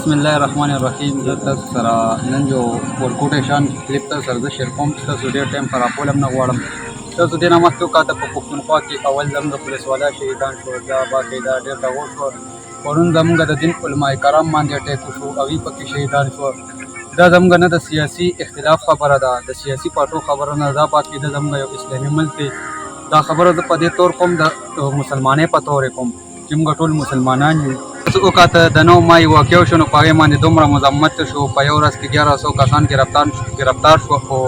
बिस्मिल्लाह रहमान रहीम सरा नन जो ورکوټه شان کلیپ ته سره د شیر کوم تاسو ډېر ټایم پر اپول هم نه غواړم تاسو دې نه مخکې کاته په پښتونخوا کې اول زموږ د پولیس والا شهیدان شو دا باقاعده ډېر دغو شو پرون زموږ د دین علماء کرام باندې ټیک شو او پکې شهیدان شو دا زموږ نه د سیاسي اختلاف خبره ده د سیاسي پاټو خبره نه دا باقاعده زموږ یو اسلامي ملک دی دا خبره د په دې تور کوم د مسلمانې په تور کوم چې موږ ټول مسلمانان یو څو کاته د 9 مای واقع شو په هغې باندې دومره مزاحمت شو په یو ورځ کې 1100 کسان ګرفتار شو خو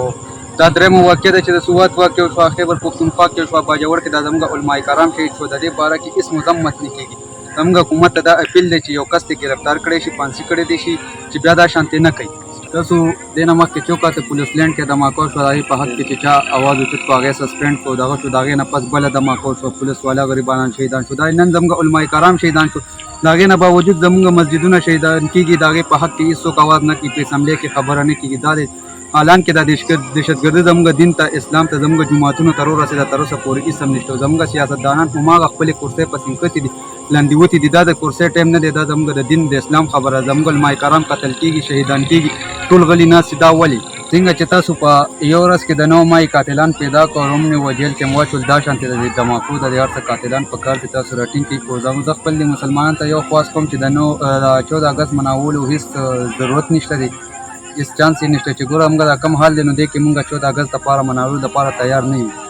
دا درېیمه واقع ده چې د سوات واقع شو خیبر پښتونخوا کې شو باجوړ کې دا زموږ علماء کرام شهید شو د دې باره کې هېڅ مذمت نه کېږي زموږ حکومت ته دا اپیل دی چې یو کس ته ګرفتار کړی شي پانسي کړی دی شي چې بیا دا شانتې نه کوي تاسو دې نه مخکې چوکاته پولیس لینډ کې دماکو شو د هغې په حق کې چې چا اواز اوچت کړو هغې سسپینډ کړو دغه شو د هغې نه پس بله دماکو شو پولیس والا غریبانان شهیدان شو دا نن زموږ علماء کرام شهیدان شو د هغې نه باوجود زموږ مسجدونه شهیدان کېږي د هغې په حق کې هېڅوک اواز نه کوي په اسمبلۍ کې خبره نه کېږي دا دی حالان کې دا دهشتګردي زموږ دین ته اسلام ته زموږ جوماتونو ته ورسېده تر اوسه پورې هېڅ هم نشته زموږ سیاستدانان هماغه خپلې کرسۍ پسې نښتي دي لاندې وتي دي دا د کرسۍ ټایم نه دی دا زموږ د دین د اسلام خبره زموږ علماء کرام قتل کېږي شهیدان کېږي ټول غلي ناست دا ولې څنګه چې تاسو په یو ورځ کې د 9 مای قاتلان پیدا کړو هم نه وجیل کې مو واچول دا شانتې د دماکو د هر څه قاتلان په کار کې تاسو راټینګ کړئ زه خپل د مسلمانانو ته یو خواست کوم چې د 14 اګست مناولو هېڅ ضرورت نشته دی هېڅ چانس یې نشته چې ګوره موږ دا کم حال دی نو دې کې موږ 14 اګست دپاره مناولو دپاره تیار نه یو